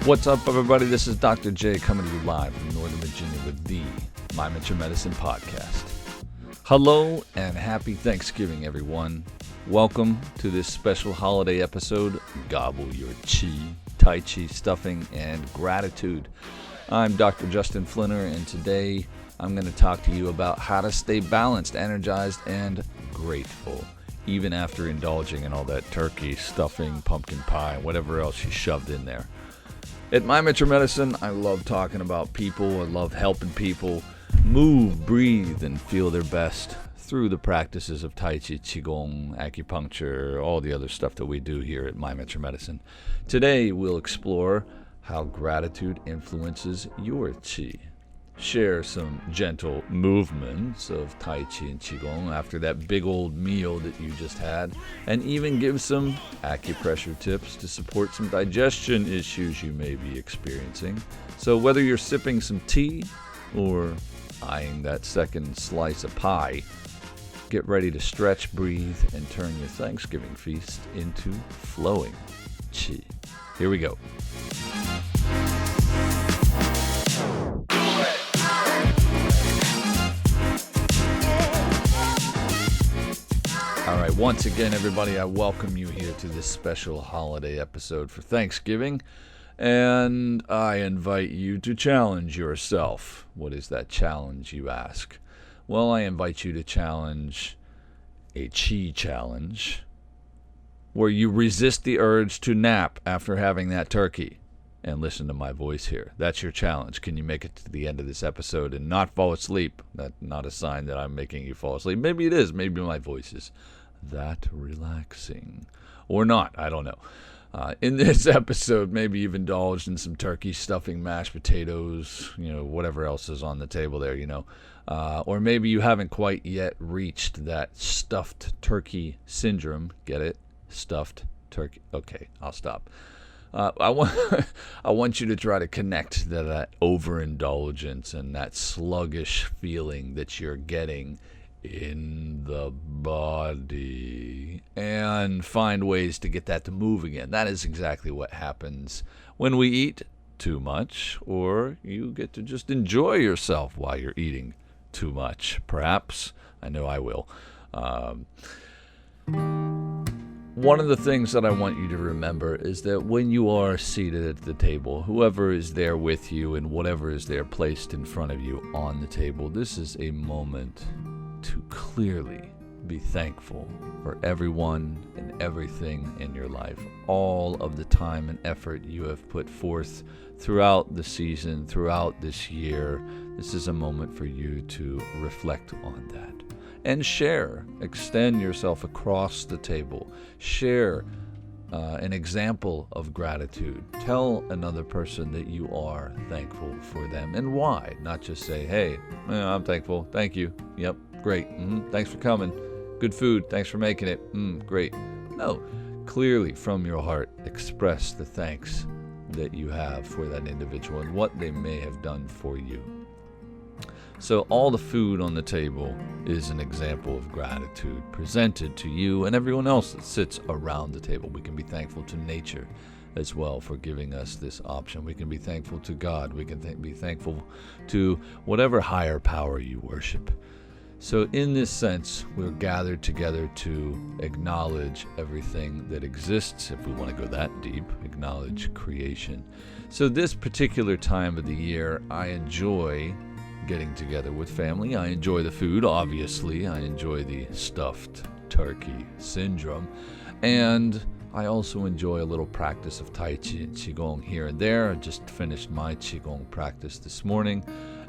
What's up, everybody? This is Dr. J coming to you live from Northern Virginia with the My Mental Medicine podcast. Hello and happy Thanksgiving, everyone. Welcome to this special holiday episode, Gobble Your Chi, Tai Chi Stuffing, and Gratitude. I'm Dr. Justin Flinner, and today I'm going to talk to you about how to stay balanced, energized, and grateful, even after indulging in all that turkey, stuffing, pumpkin pie, whatever else you shoved in there. At My Mental Medicine, I love talking about people. I love helping people move, breathe, and feel their best through the practices of Tai Chi Qigong, Acupuncture, all the other stuff that we do here at My Mental Medicine. Today, we'll explore how gratitude influences your Qi. Share some gentle movements of Tai Chi and Qigong after that big old meal that you just had, and even give some acupressure tips to support some digestion issues you may be experiencing. So whether you're sipping some tea or eyeing that second slice of pie, get ready to stretch, breathe, and turn your Thanksgiving feast into flowing Qi. Here we go. All right, once again, everybody, I welcome you here to this special holiday episode for Thanksgiving, and I invite you to challenge yourself. What is that challenge, you ask? Well, I invite you to challenge a Qi challenge, where you resist the urge to nap after having that turkey. And listen to my voice here. That's your challenge. Can you make it to the end of this episode and not fall asleep? That's not a sign that I'm making you fall asleep. Maybe it is. Maybe my voice is that relaxing. Or not. I don't know. In this episode, maybe you've indulged in some turkey stuffing, mashed potatoes, whatever else is on the table there, Or maybe you haven't quite yet reached that stuffed turkey syndrome. Get it? Stuffed turkey. Okay, I'll stop. I want you to try to connect to that overindulgence and that sluggish feeling that you're getting in the body and find ways to get that to move again. That is exactly what happens when we eat too much, or you get to just enjoy yourself while you're eating too much. Perhaps. I know I will. One of the things that I want you to remember is that when you are seated at the table, whoever is there with you and whatever is there placed in front of you on the table, this is a moment to clearly be thankful for everyone and everything in your life. All of the time and effort you have put forth throughout the season, throughout this year. This is a moment for you to reflect on that. And share, extend yourself across the table. Share an example of gratitude. Tell another person that you are thankful for them and why. Not just say, hey, I'm thankful. Thank you. Yep, great. Thanks for coming. Good food. Thanks for making it. Great. No, clearly from your heart, express the thanks that you have for that individual and what they may have done for you. So all the food on the table is an example of gratitude presented to you and everyone else that sits around the table. We can be thankful to nature as well for giving us this option. We can be thankful to God. We can be thankful to whatever higher power you worship. So in this sense, we're gathered together to acknowledge everything that exists, if we want to go that deep, acknowledge creation. So this particular time of the year, I enjoy getting together with family. I enjoy the food, obviously. I enjoy the stuffed turkey syndrome. And I also enjoy a little practice of Tai Chi and Qigong here and there. I just finished my Qigong practice this morning.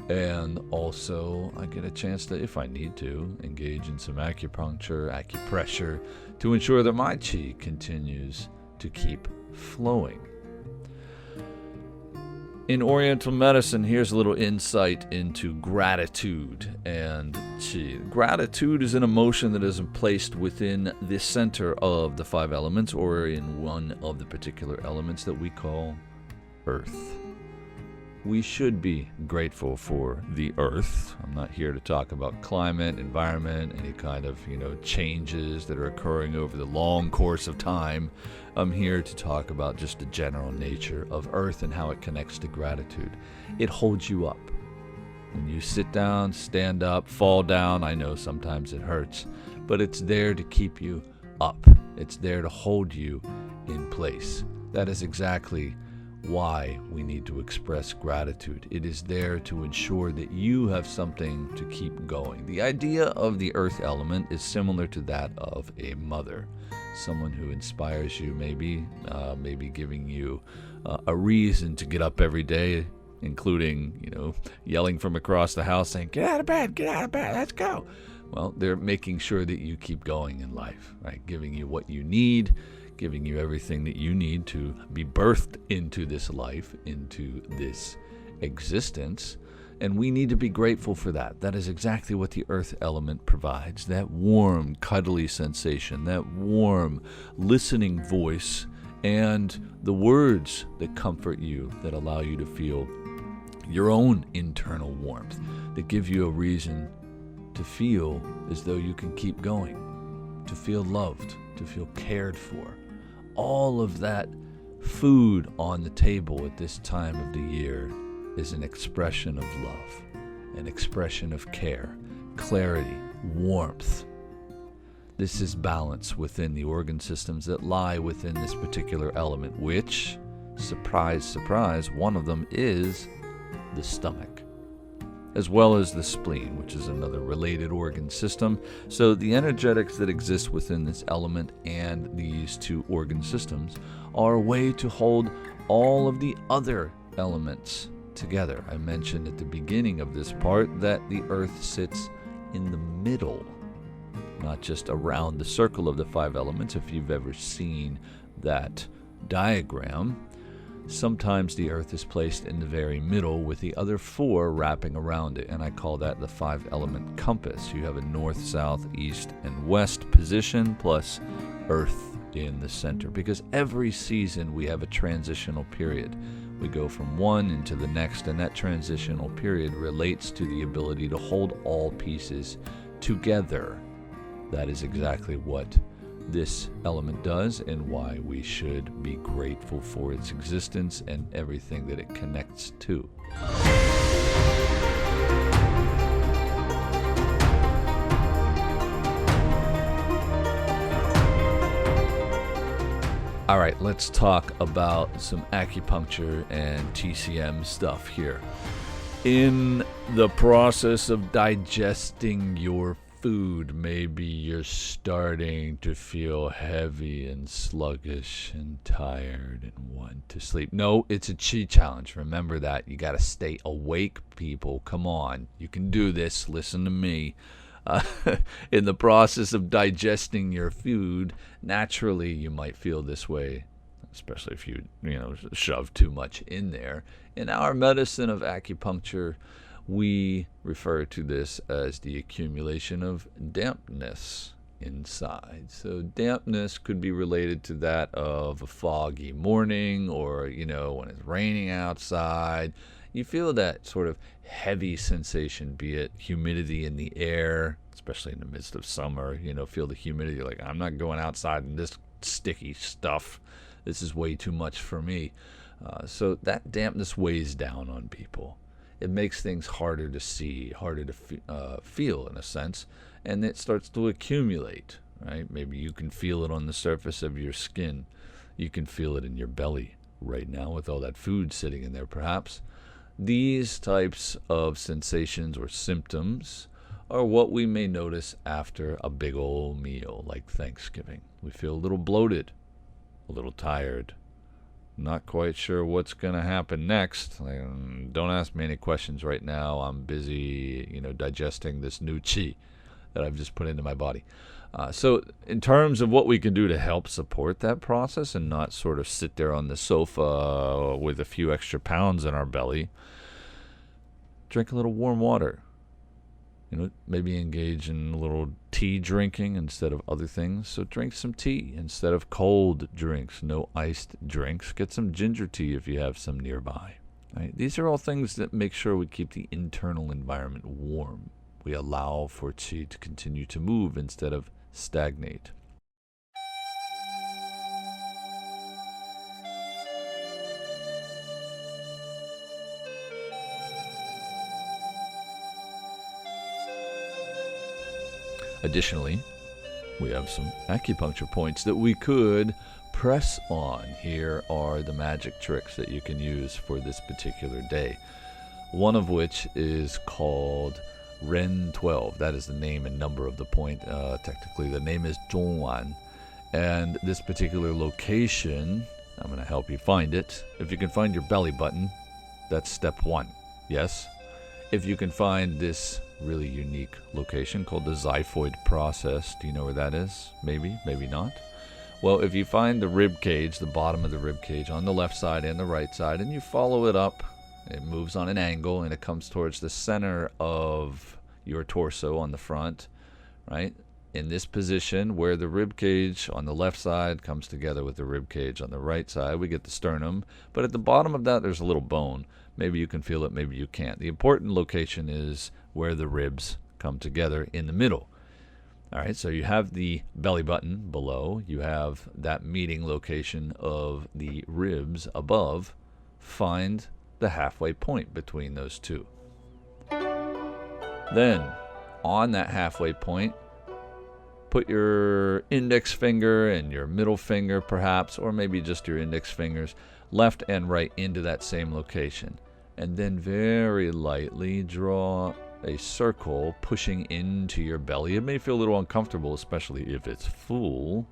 And also, I get a chance to, if I need to, engage in some acupuncture, acupressure, to ensure that my Qi continues to keep flowing. In Oriental medicine, here's a little insight into gratitude and Qi. Gratitude is an emotion that is placed within the center of the five elements, or in one of the particular elements that we call Earth. we should be grateful for the earth. I'm not here to talk about climate, environment, any kind of, changes that are occurring over the long course of time. I'm here to talk about just the general nature of earth and how it connects to gratitude. It holds you up. When you sit down, stand up, fall down, I know sometimes it hurts, but it's there to keep you up. It's there to hold you in place. That is exactly why we need to express gratitude. It is there to ensure that you have something to keep going. The idea of the earth element is similar to that of a mother, someone who inspires you, maybe giving you a reason to get up every day, including, yelling from across the house saying, get out of bed, let's go. Well, they're making sure that you keep going in life, right? Giving you what you need, giving you everything that you need to be birthed into this life, into this existence. And we need to be grateful for that. That is exactly what the earth element provides. That warm, cuddly sensation, that warm, listening voice, and the words that comfort you, that allow you to feel your own internal warmth, that give you a reason to feel as though you can keep going, to feel loved, to feel cared for. All of that food on the table at this time of the year is an expression of love, an expression of care, clarity, warmth. This is balance within the organ systems that lie within this particular element, which, surprise, surprise, one of them is the stomach, as well as the spleen, which is another related organ system. So the energetics that exist within this element and these two organ systems are a way to hold all of the other elements together. I mentioned at the beginning of this part that the earth sits in the middle, not just around the circle of the 5 elements. If you've ever seen that diagram, sometimes the earth is placed in the very middle with the other 4 wrapping around it, and I call that the 5-element compass. You have a north, south, east, and west position, plus earth in the center, because every season we have a transitional period. We go from one into the next, and that transitional period relates to the ability to hold all pieces together. That is exactly what this element does, and why we should be grateful for its existence and everything that it connects to. All right, let's talk about some acupuncture and TCM stuff here. In the process of digesting your food, maybe you're starting to feel heavy and sluggish and tired and want to sleep. No, it's a chi challenge. Remember that. You got to stay awake, people. Come on. You can do this. Listen to me. In the process of digesting your food, naturally you might feel this way, especially if you shove too much in there. In our medicine of acupuncture, we refer to this as the accumulation of dampness inside. So dampness could be related to that of a foggy morning, or, when it's raining outside. You feel that sort of heavy sensation, be it humidity in the air, especially in the midst of summer. Feel the humidity, like, I'm not going outside in this sticky stuff. This is way too much for me. So that dampness weighs down on people. It makes things harder to see, harder to feel in a sense, and it starts to accumulate, right? Maybe you can feel it on the surface of your skin. You can feel it in your belly right now with all that food sitting in there, perhaps. These types of sensations or symptoms are what we may notice after a big old meal like Thanksgiving. We feel a little bloated, a little tired, not quite sure what's going to happen next. Don't ask me any questions right now. I'm busy, digesting this new chi that I've just put into my body. So in terms of what we can do to help support that process and not sort of sit there on the sofa with a few extra pounds in our belly, drink a little warm water. Maybe engage in a little tea drinking instead of other things. So drink some tea instead of cold drinks, no iced drinks. Get some ginger tea if you have some nearby. Right? These are all things that make sure we keep the internal environment warm. We allow for qi to continue to move instead of stagnate. Additionally, we have some acupuncture points that we could press on. Here are the magic tricks that you can use for this particular day. One of which is called Ren 12. That is the name and number of the point. Technically, the name is Zhongwan. And this particular location, I'm going to help you find it. If you can find your belly button, that's step 1. Yes? If you can find this really unique location called the xiphoid process, do you know where that is? Maybe, maybe not. Well, if you find the rib cage, the bottom of the rib cage on the left side and the right side, and you follow it up, it moves on an angle and it comes towards the center of your torso on the front, right? In this position where the rib cage on the left side comes together with the rib cage on the right side, we get the sternum. But at the bottom of that, there's a little bone. Maybe you can feel it, maybe you can't. The important location is where the ribs come together in the middle. All right, so you have the belly button below. You have that meeting location of the ribs above. Find the halfway point between those two. Then, on that halfway point, put your index finger and your middle finger perhaps, or maybe just your index fingers, left and right into that same location. And then very lightly draw a circle pushing into your belly. It may feel a little uncomfortable, especially if it's full.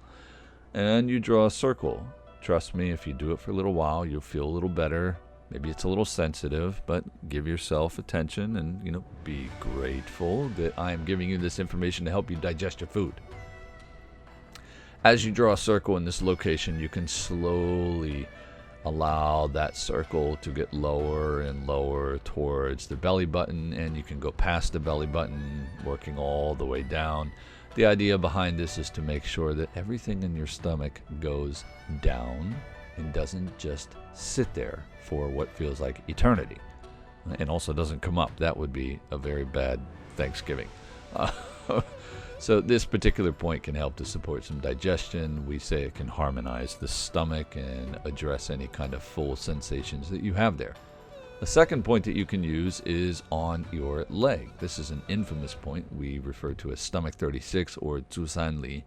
And you draw a circle. Trust me, if you do it for a little while, you'll feel a little better. Maybe it's a little sensitive, but give yourself attention and, be grateful that I am giving you this information to help you digest your food. As you draw a circle in this location, you can slowly allow that circle to get lower and lower towards the belly button, and you can go past the belly button, working all the way down. The idea behind this is to make sure that everything in your stomach goes down and doesn't just sit there for what feels like eternity, and also doesn't come up. That would be a very bad Thanksgiving. So this particular point can help to support some digestion. We say it can harmonize the stomach and address any kind of full sensations that you have there. The second point that you can use is on your leg. This is an infamous point we refer to as stomach 36 or Zusanli.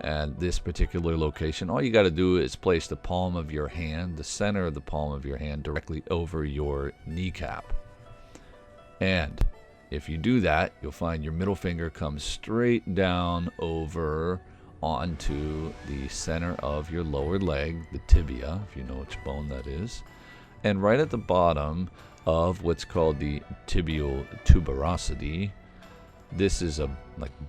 And this particular location, all you got to do is place the palm of your hand, the center of the palm of your hand, directly over your kneecap. And if you do that, you'll find your middle finger comes straight down over onto the center of your lower leg, the tibia, if you know which bone that is. And right at the bottom of what's called the tibial tuberosity, this is a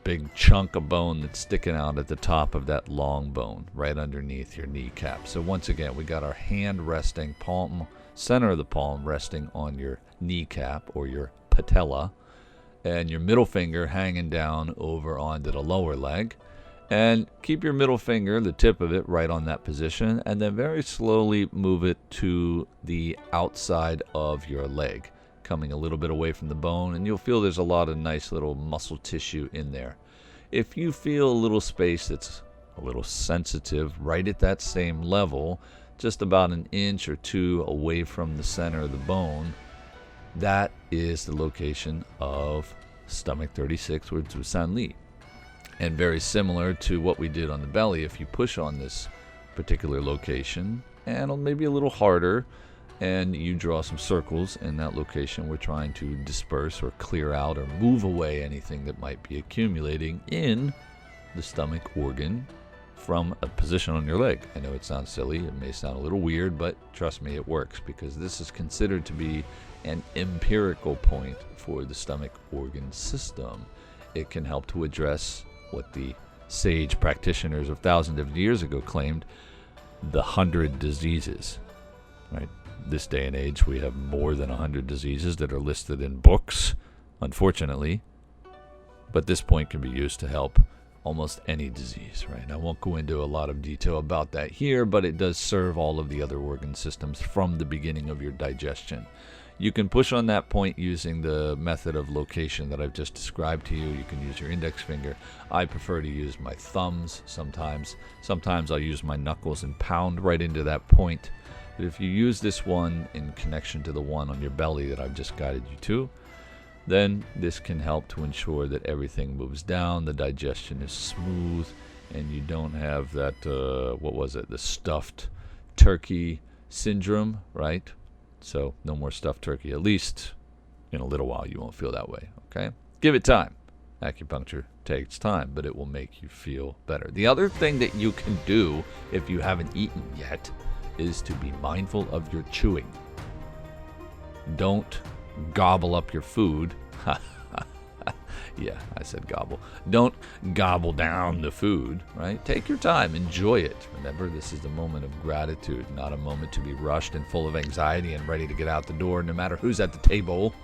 big chunk of bone that's sticking out at the top of that long bone, right underneath your kneecap. So once again, we got our hand resting, palm, center of the palm resting on your kneecap or your patella, and your middle finger hanging down over onto the lower leg. And keep your middle finger, the tip of it, right on that position, and then very slowly move it to the outside of your leg, coming a little bit away from the bone, and you'll feel there's a lot of nice little muscle tissue in there. If you feel a little space that's a little sensitive right at that same level, just about an inch or two away from the center of the bone, that is the location of stomach 36 or Zusanli. And very similar to what we did on the belly, if you push on this particular location, and maybe a little harder, and you draw some circles in that location, we're trying to disperse or clear out or move away anything that might be accumulating in the stomach organ from a position on your leg. I know it sounds silly, it may sound a little weird, but trust me, it works, because this is considered to be an empirical point for the stomach organ system. It can help to address what the sage practitioners of thousands of years ago claimed, the 100 diseases. Right? This day and age, we have more than 100 diseases that are listed in books, unfortunately. But this point can be used to help almost any disease, right? I won't go into a lot of detail about that here, but it does serve all of the other organ systems from the beginning of your digestion. You can push on that point using the method of location that I've just described to you. You can use your index finger. I prefer to use my thumbs sometimes. Sometimes I'll use my knuckles and pound right into that point. But if you use this one in connection to the one on your belly that I've just guided you to, then this can help to ensure that everything moves down, the digestion is smooth, and you don't have that, the stuffed turkey syndrome, right? So no more stuffed turkey. At least in a little while you won't feel that way, okay? Give it time. Acupuncture takes time, but it will make you feel better. The other thing that you can do if you haven't eaten yet is to be mindful of your chewing. Don't gobble up your food. Yeah, I said gobble. Don't gobble down the food, right? Take your time. Enjoy it. Remember, this is a moment of gratitude, not a moment to be rushed and full of anxiety and ready to get out the door no matter who's at the table.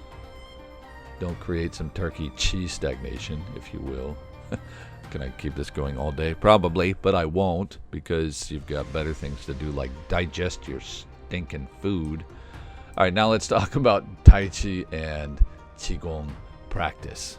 Don't create some turkey cheese stagnation, if you will. Can I keep this going all day? Probably, but I won't, because you've got better things to do, like digest your stinking food. All right, now let's talk about Tai Chi and Qigong practice.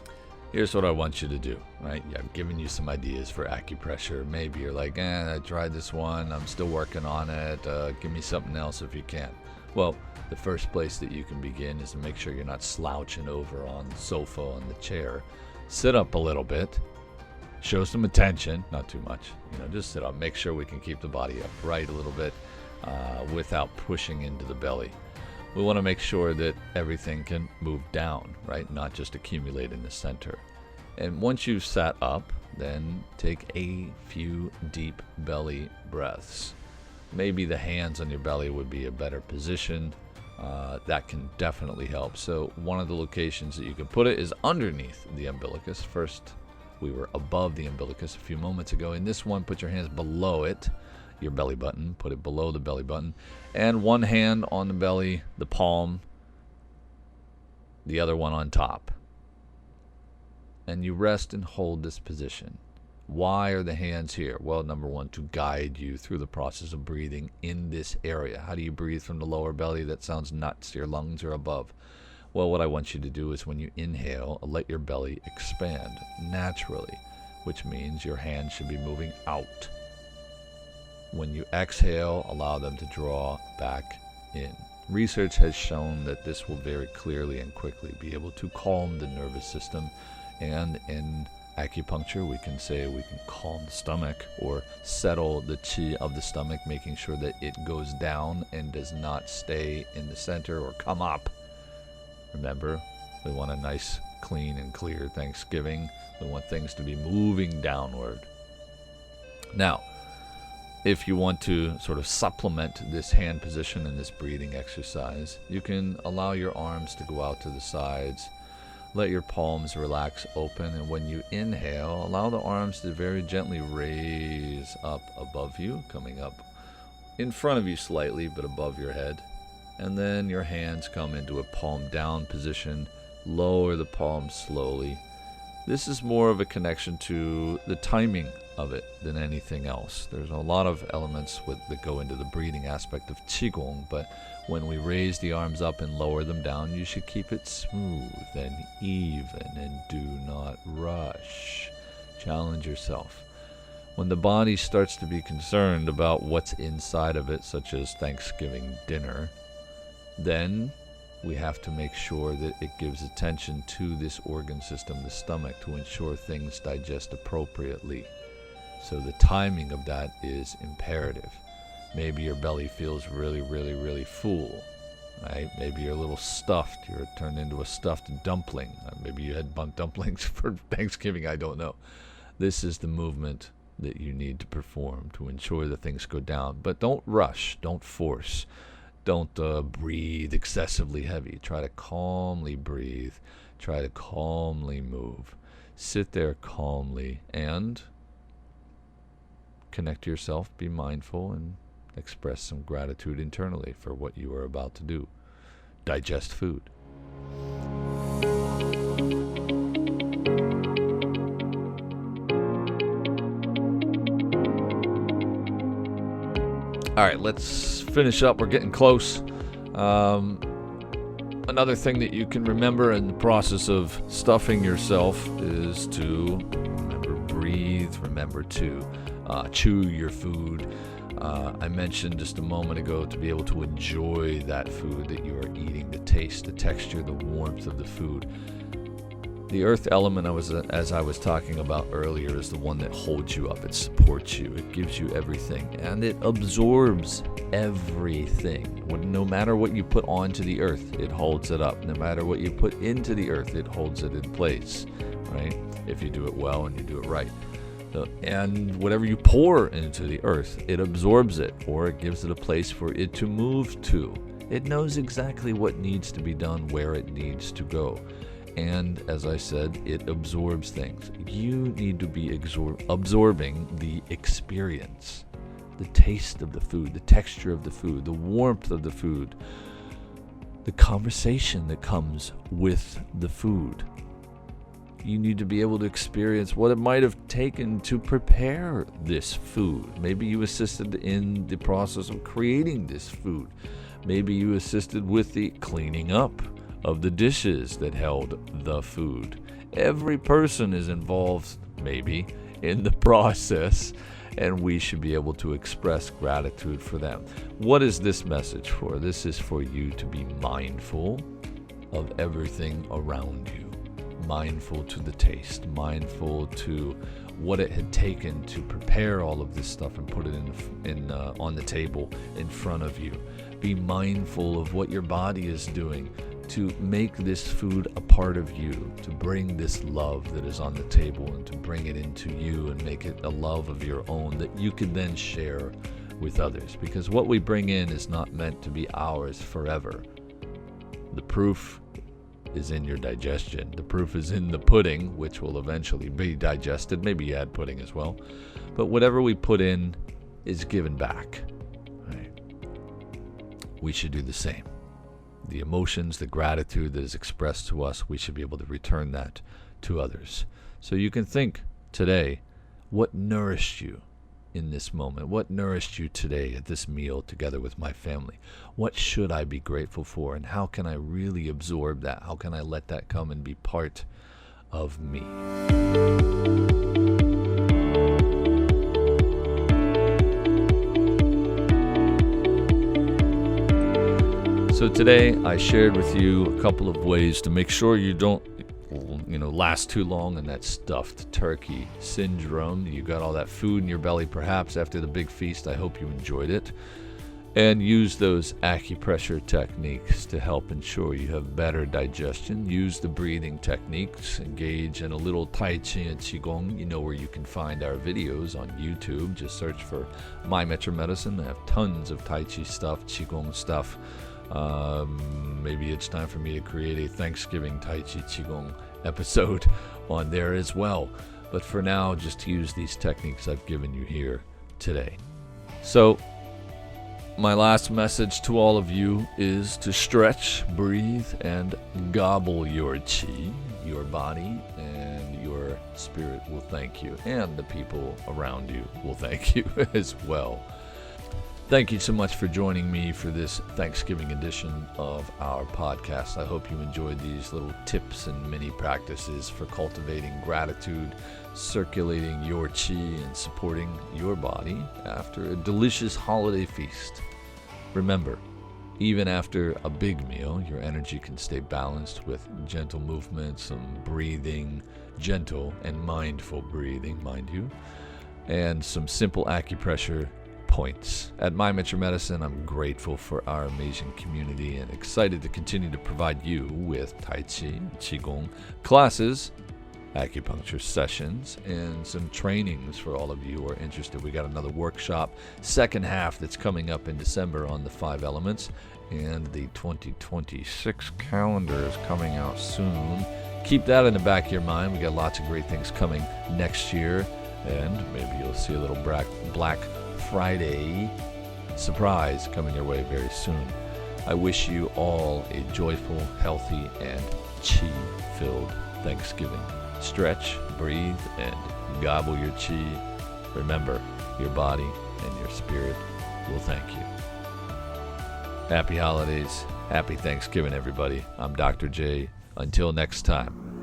Here's what I want you to do, right? Yeah, I've given you some ideas for acupressure. Maybe you're like, I tried this one. I'm still working on it. Give me something else if you can. Well, the first place that you can begin is to make sure you're not slouching over on the sofa, on the chair. Sit up a little bit. Show some attention, not too much. Just sit up. Make sure we can keep the body upright a little bit without pushing into the belly. We want to make sure that everything can move down, right? Not just accumulate in the center. And once you've sat up, then take a few deep belly breaths. Maybe the hands on your belly would be a better position. That can definitely help. So one of the locations that you can put it is underneath the umbilicus. First, we were above the umbilicus a few moments ago. In this one, put your hands below it. Your belly button, put it below the belly button, and one hand on the belly, the palm, the other one on top. And you rest and hold this position. Why are the hands here? Well, number one, to guide you through the process of breathing in this area. How do you breathe from the lower belly? That sounds nuts. Your lungs are above. Well, what I want you to do is when you inhale, let your belly expand naturally, which means your hands should be moving out. When you exhale, allow them to draw back in. Research has shown that this will very clearly and quickly be able to calm the nervous system. And in acupuncture, we can say we can calm the stomach or settle the qi of the stomach, making sure that it goes down and does not stay in the center or come up. Remember, we want a nice, clean, and clear Thanksgiving. We want things to be moving downward. Now, if you want to sort of supplement this hand position and this breathing exercise, you can allow your arms to go out to the sides. Let your palms relax open, and when you inhale, allow the arms to very gently raise up above you, coming up in front of you slightly, but above your head. And then your hands come into a palm down position. Lower the palms slowly. This is more of a connection to the timing of it than anything else. There's a lot of elements that go into the breathing aspect of Qigong, but when we raise the arms up and lower them down, you should keep it smooth and even and do not rush. Challenge yourself. When the body starts to be concerned about what's inside of it, such as Thanksgiving dinner, then we have to make sure that it gives attention to this organ system, the stomach, to ensure things digest appropriately. So the timing of that is imperative. Maybe your belly feels really, really, really full, right? Maybe you're a little stuffed. You're turned into a stuffed dumpling. Maybe you had dumplings for Thanksgiving, I don't know. This is the movement that you need to perform to ensure that things go down. But don't rush, don't force. Don't breathe excessively heavy. Try to calmly breathe. Try to calmly move. Sit there calmly and connect to yourself. Be mindful and express some gratitude internally for what you are about to do. Digest food. All right, let's finish up. We're getting close. Another thing that you can remember in the process of stuffing yourself is to remember breathe, remember to chew your food. I mentioned just a moment ago to be able to enjoy that food that you are eating, the taste, the texture, the warmth of the food. The earth element, as I was talking about earlier, is the one that holds you up. It supports you. It gives you everything. And it absorbs everything. No matter what you put onto the earth, it holds it up. No matter what you put into the earth, it holds it in place, right? If you do it well and you do it right. And whatever you pour into the earth, it absorbs it, or it gives it a place for it to move to. It knows exactly what needs to be done, where it needs to go. And as I said, it absorbs things. You need to be absorbing the experience, the taste of the food, the texture of the food, the warmth of the food, the conversation that comes with the food. You need to be able to experience what it might have taken to prepare this food. Maybe you assisted in the process of creating this food. Maybe you assisted with the cleaning up of the dishes that held the food. Every person is involved, maybe, in the process, and we should be able to express gratitude for them. What is this message for? This is for you to be mindful of everything around you. Mindful to the taste, mindful to what it had taken to prepare all of this stuff and put it on the table in front of you. Be mindful of what your body is doing to make this food a part of you, to bring this love that is on the table and to bring it into you and make it a love of your own that you can then share with others. Because what we bring in is not meant to be ours forever. The proof is in your digestion. The proof is in the pudding, which will eventually be digested. Maybe you add pudding as well. But whatever we put in is given back. Right? We should do the same. The emotions, the gratitude that is expressed to us, we should be able to return that to others. So you can think today, what nourished you in this moment? What nourished you today at this meal together with my family? What should I be grateful for? And how can I really absorb that? How can I let that come and be part of me? So today I shared with you a couple of ways to make sure you don't last too long in that stuffed turkey syndrome. You got all that food in your belly perhaps after the big feast. I hope you enjoyed it. And use those acupressure techniques to help ensure you have better digestion. Use the breathing techniques. Engage in a little Tai Chi and Qigong. You know where you can find our videos on YouTube. Just search for My Metro Medicine. I have tons of Tai Chi stuff, Qigong stuff. Maybe it's time for me to create a Thanksgiving Tai Chi Qigong episode on there as well. But for now, just use these techniques I've given you here today. So, my last message to all of you is to stretch, breathe, and gobble your chi. Your body and your spirit will thank you, and the people around you will thank you as well. Thank you so much for joining me for this Thanksgiving edition of our podcast. I hope you enjoyed these little tips and mini practices for cultivating gratitude, circulating your chi, and supporting your body after a delicious holiday feast. Remember, even after a big meal, your energy can stay balanced with gentle movements, some breathing, gentle and mindful breathing, mind you, and some simple acupressure points. At My Metro Medicine, I'm grateful for our amazing community and excited to continue to provide you with Tai Chi and Qigong classes, acupuncture sessions, and some trainings for all of you who are interested. We got another workshop, second half, that's coming up in December on the 5 elements, and the 2026 calendar is coming out soon. Keep that in the back of your mind. We got lots of great things coming next year, and maybe you'll see a little Black Friday surprise coming your way very soon. I wish you all a joyful, healthy, and chi-filled Thanksgiving. Stretch, breathe, and gobble your chi. Remember, your body and your spirit will thank you. Happy holidays. Happy Thanksgiving, everybody. I'm Dr. J. Until next time.